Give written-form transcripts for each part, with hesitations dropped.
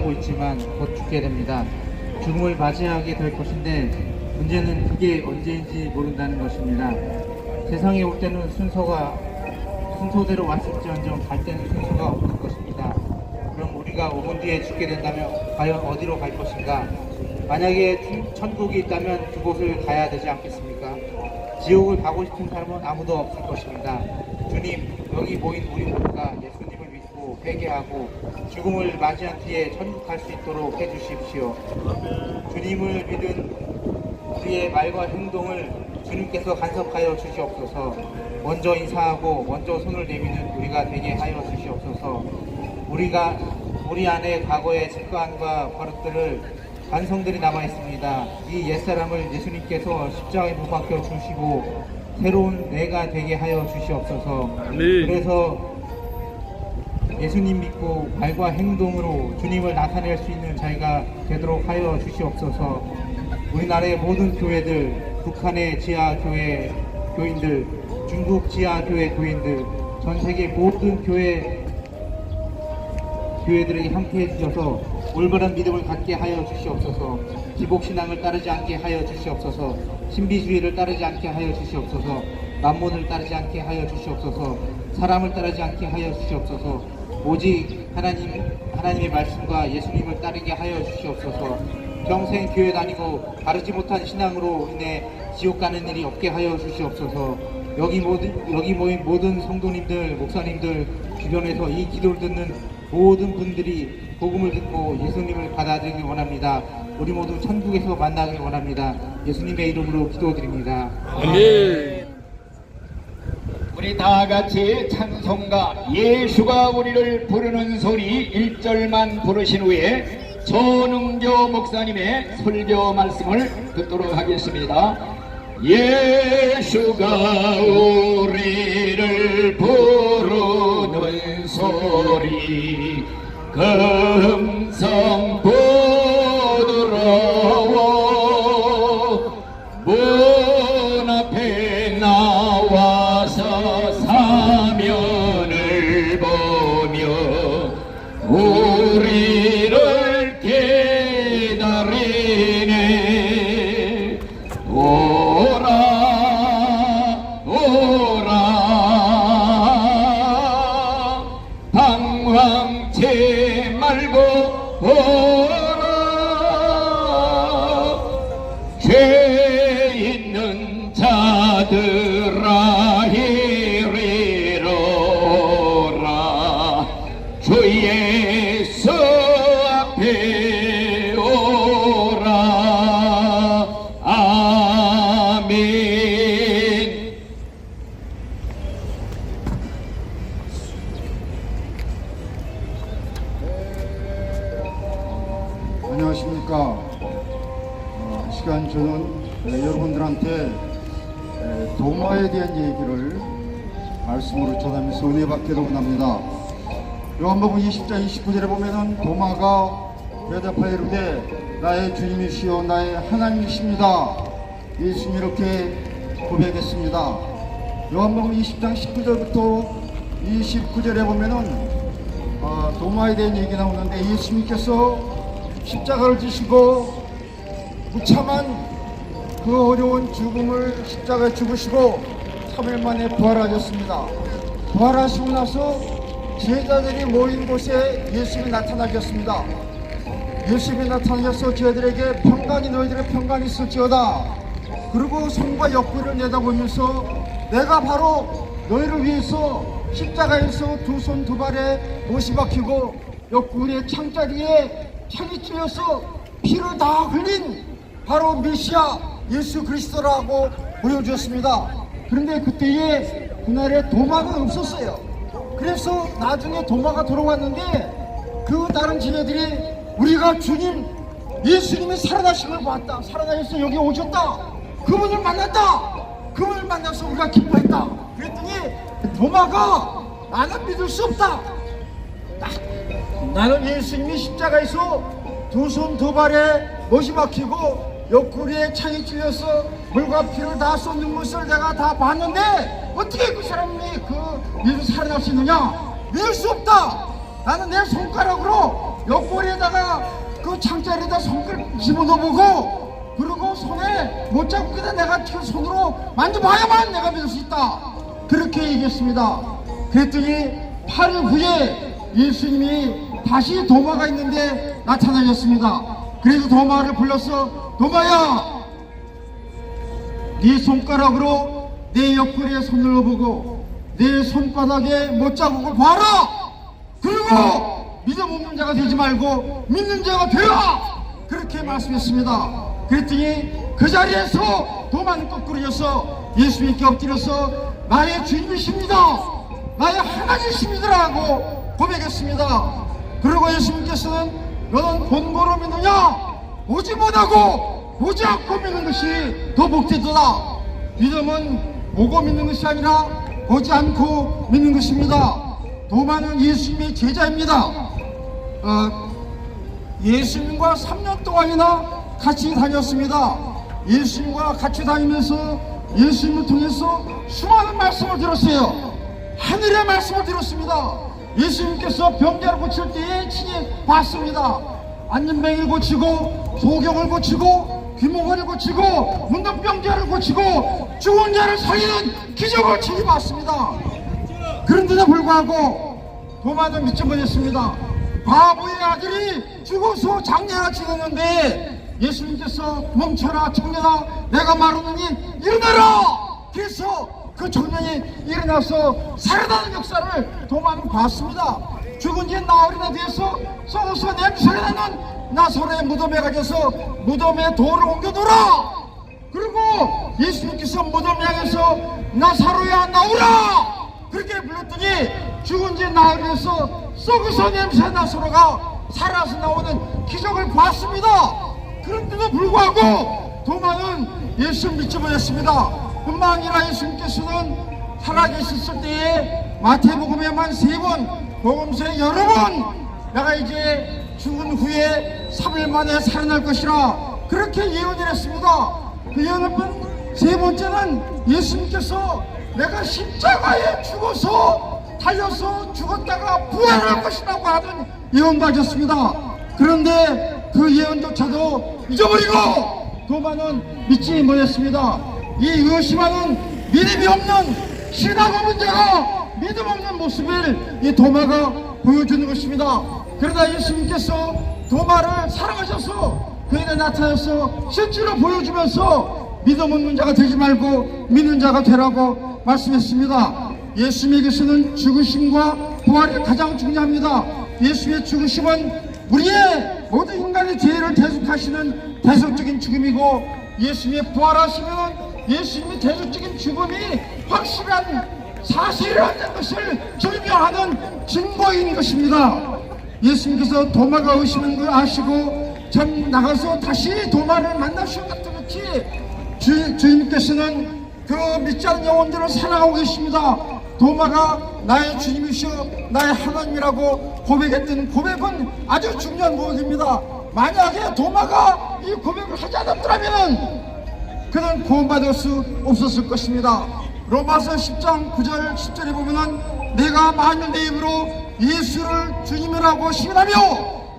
살아가고 있지만 곧 죽게 됩니다. 죽음을 맞이하게 될 것인데 문제는 그게 언제인지 모른다는 것입니다. 세상에 올 때는 순서대로 왔을지언정 갈 때는 순서가 없을 것입니다. 그럼 우리가 5분 뒤에 죽게 된다면 과연 어디로 갈 것인가? 만약에 천국이 있다면 그곳을 가야 되지 않겠습니까? 지옥을 가고 싶은 사람은 아무도 없을 것입니다. 주님, 여기 모인 우리 모두가 예수님을 믿고 회개하고 죽음을 맞이한 뒤에 천국 갈 수 있도록 해주십시오. 주님을 믿은 우리의 말과 행동을 주님께서 간섭하여 주시옵소서. 먼저 인사하고 먼저 손을 내미는 우리가 되게 하여 주시옵소서. 우리 안에 과거의 습관과 버릇들을 반성들이 남아있습니다. 이 옛사람을 예수님께서 십자가에 못 박혀 주시고 새로운 내가 되게 하여 주시옵소서. 그래서 예수님 믿고 말과 행동으로 주님을 나타낼 수 있는 자리가 되도록 하여 주시옵소서. 우리나라의 모든 교회들, 북한의 지하교회 교인들, 중국 지하교회 교인들, 전세계 모든 교회들에게 함께해 주셔서 올바른 믿음을 갖게 하여 주시옵소서. 기복신앙을 따르지 않게 하여 주시옵소서. 신비주의를 따르지 않게 하여 주시옵소서. 만몬을 따르지 않게 하여 주시옵소서. 사람을 따르지 않게 하여 주시옵소서. 오직 하나님의 말씀과 예수님을 따르게 하여 주시옵소서. 평생 교회 다니고 바르지 못한 신앙으로 인해 지옥 가는 일이 없게 하여 주시옵소서. 여기 모인 모든 성도님들, 목사님들, 주변에서 이 기도를 듣는 모든 분들이 복음을 듣고 예수님을 받아들이기 원합니다. 우리 모두 천국에서 만나길 원합니다. 예수님의 이름으로 기도드립니다. 아멘. 우리 다같이 찬송가 예수가 우리를 부르는 소리 1절만 부르신 후에 전응교 목사님의 설교 말씀을 듣도록 하겠습니다. 예수가 우리를 부르는 소리 금성 부드러워 문 앞에 나와서 사면을 보며 우리를 기다리네. 오라 방황치 말고 오라. 죄 있는 자들아 이리로라. 주 예수 앞에 오라. 아멘. 안녕하십니까. 이 시간 저는 여러분들한테 도마에 대한 얘기를 말씀으로 전하면서 은혜 받기를 원합니다. 요한복음 20장 29절에 보면은 도마가 대답하여 이르되 나의 주님이시여 나의 하나님이십니다. 예수님 이렇게 고백했습니다. 요한복음 20장 19절부터 29절에 보면은 도마에 대한 얘기 나오는데 예수님께서 십자가를 지시고 무참한 그 어려운 죽음을 십자가에 죽으시고 3일 만에 부활하셨습니다. 부활하시고 나서 제자들이 모인 곳에 예수님이 나타나셨습니다. 예수님이 나타나셔서 저희들에게 평강이 너희들의 평강이 있을지어다. 그리고 손과 옆구리를 내다보면서 내가 바로 너희를 위해서 십자가에서 두 손 두 발에 못이 박히고 옆구리의 창자리에 창이 찔려서 피를 다 흘린 바로 메시아 예수 그리스도라고 보여주었습니다. 그런데 그때에 그날에 도마가 없었어요. 그래서 나중에 도마가 돌아왔는데 그 다른 제자들이 우리가 주님 예수님이 살아나신 걸 봤다. 살아나셔서 여기 오셨다. 그분을 만났다. 그분을 만나서 우리가 기뻐했다. 그랬더니 도마가 나는 믿을 수 없다. 나는 예수님이 십자가에서 두 손 두 발에 못이 박히고 옆구리에 창이 찔려서 물과 피를 다 쏟는 것을 내가 다 봤는데 어떻게 그 사람이 그 예수 살아날 수 있느냐? 믿을 수 없다. 나는 내 손가락으로 옆구리에다가 그 창자리에다 손을 집어넣어보고 그리고 손에 못 잡고 그냥 내가 그 손으로 만져봐야만 내가 믿을 수 있다. 그렇게 얘기했습니다. 그랬더니 8일 후에 예수님이 다시 도마가 있는데 나타나셨습니다. 그래서 도마를 불러서 도마야, 네 손가락으로 내 옆구리에 손을 넣어보고 내 손바닥에 못자국을 봐라. 그리고 믿음 없는 자가 되지 말고 믿는 자가 되라. 그렇게 말씀했습니다. 그랬더니 그 자리에서 도마는 거꾸로 져서 예수님께 엎드려서 나의 주님이십니다, 나의 하나님이십니다라고 고백했습니다. 그리고 예수님께서는 너는 본보로 믿느냐, 보지 못하고 보지 않고 믿는 것이 더 복되도다. 믿음은 보고 믿는 것이 아니라 보지 않고 믿는 것입니다. 도마는 예수님의 제자입니다. 예수님과 3년 동안이나 같이 다녔습니다. 예수님과 같이 다니면서 예수님을 통해서 수많은 말씀을 들었어요. 하늘의 말씀을 들었습니다. 예수님께서 병자를 고칠 때에 친히 봤습니다. 안전뱅이를 고치고 소경을 고치고 귀모가를 고치고 문둥병자를 고치고 죽은 자를 살리는 기적을 친히 봤습니다. 그런데도 불구하고 도마는 믿지 못했습니다. 바보의 아들이 죽어서 장례가 지냈는데 예수님께서 멈춰라 청년아, 내가 말하노니 일어나라. 그래서 그 청년이 일어나서 살아나는 역사를 도마는 봤습니다. 죽은 지 나흘이나 돼서 썩어서 냄새가 나는 나사로의 무덤에 가져서 무덤에 돌을 옮겨놓으라. 그리고 예수님께서 무덤 향해서 나사로야 나오라 그렇게 불렀더니 죽은 지 나흘이 돼서 썩어서 냄새 나사로가 살아서 나오는 기적을 봤습니다. 그런데도 불구하고 도마는 예수를 믿지 못했습니다. 뿐만 아니라 예수님께서는 살아계셨을 때에 마태복음에만 3번, 복음서에 여러 번 내가 이제 죽은 후에 3일 만에 살아날 것이라 그렇게 예언을 했습니다. 그 예언은 3번째는 예수님께서 내가 십자가에 죽어서 달려서 죽었다가 부활할 것이라고 하는 예언도 하셨습니다. 그런데 그 예언조차도 잊어버리고 도마는 믿지 못했습니다. 이 의심하는 믿음이 없는 신앙 없는 자가 믿음 없는 모습을 이 도마가 보여주는 것입니다. 그러나 예수님께서 도마를 사랑하셔서 그에게 나타나서 실제로 보여주면서 믿음 없는 자가 되지 말고 믿는 자가 되라고 말씀했습니다. 예수님에게서는 죽으심과 부활이 가장 중요합니다. 예수의 죽으심은 우리의 모든 인간의 죄를 대속하시는 대속적인 죽음이고 예수님의 부활하시면 예수님의 대속적인 죽음이 확실한 사실이라는 것을 증명하는 증거인 것입니다. 예수님께서 도마가 의심한 걸 아시고 참 나가서 다시 도마를 만나셨던 것이 주님께서는 그 믿지 않는 영혼들을 사랑하고 계십니다. 도마가 나의 주님이시여 나의 하나님이라고 고백했던 고백은 아주 중요한 고백입니다. 만약에 도마가 이 고백을 하지 않았더라면 그는 구원받을 수 없었을 것입니다. 로마서 10장 9절 10절에 보면은 내가 만일 내 입으로 예수를 주님이라고 시인하며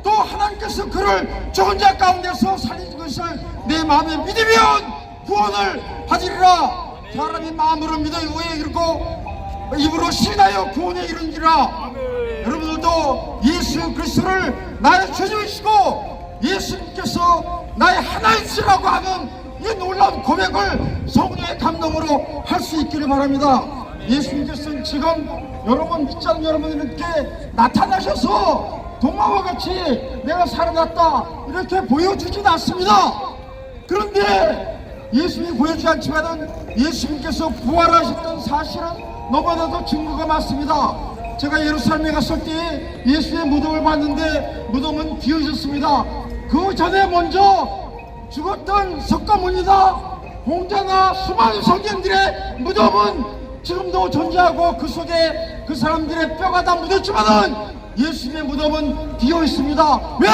또 하나님께서 그를 죽은 자 가운데서 살린 것을 내 마음에 믿으면 구원을 받으리라. 사람이 마음으로 믿어 의에 이르고 입으로 시인하여 구원에 이르니라. 여러분들도 예수 그리스도를 나의 주님이시고 예수님께서 나의 하나님이시라고 하는 이 놀라운 고백을 성령의 감동으로 할 수 있기를 바랍니다. 예수님께서는 지금 여러분 믿지 않는 여러분들께 나타나셔서 동화와 같이 내가 살아났다 이렇게 보여주진 않습니다. 그런데 예수님이 보여주지 않지만은 예수님께서 부활하셨던 사실은 너무나도 증거가 많습니다. 제가 예루살렘에 갔을 때 예수의 무덤을 봤는데 무덤은 비어졌습니다. 그 전에 먼저 죽었던 석가모니나 공자나 수많은 성경들의 무덤은 지금도 존재하고 그 속에 그 사람들의 뼈가 다 묻었지만은 예수님의 무덤은 비어 있습니다. 왜?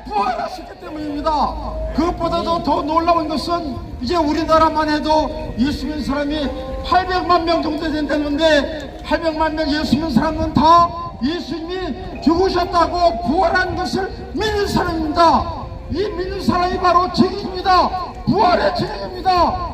부활하셨기 때문입니다. 그것보다도 더 놀라운 것은 이제 우리나라만 해도 예수 믿는 사람이 800만 명 정도 된다는데 800만 명 예수 믿는 사람은 다 예수님이 죽으셨다고 부활한 것을 믿는 사람입니다. 이 믿는 사람이 바로 증인입니다. 부활의 증인입니다.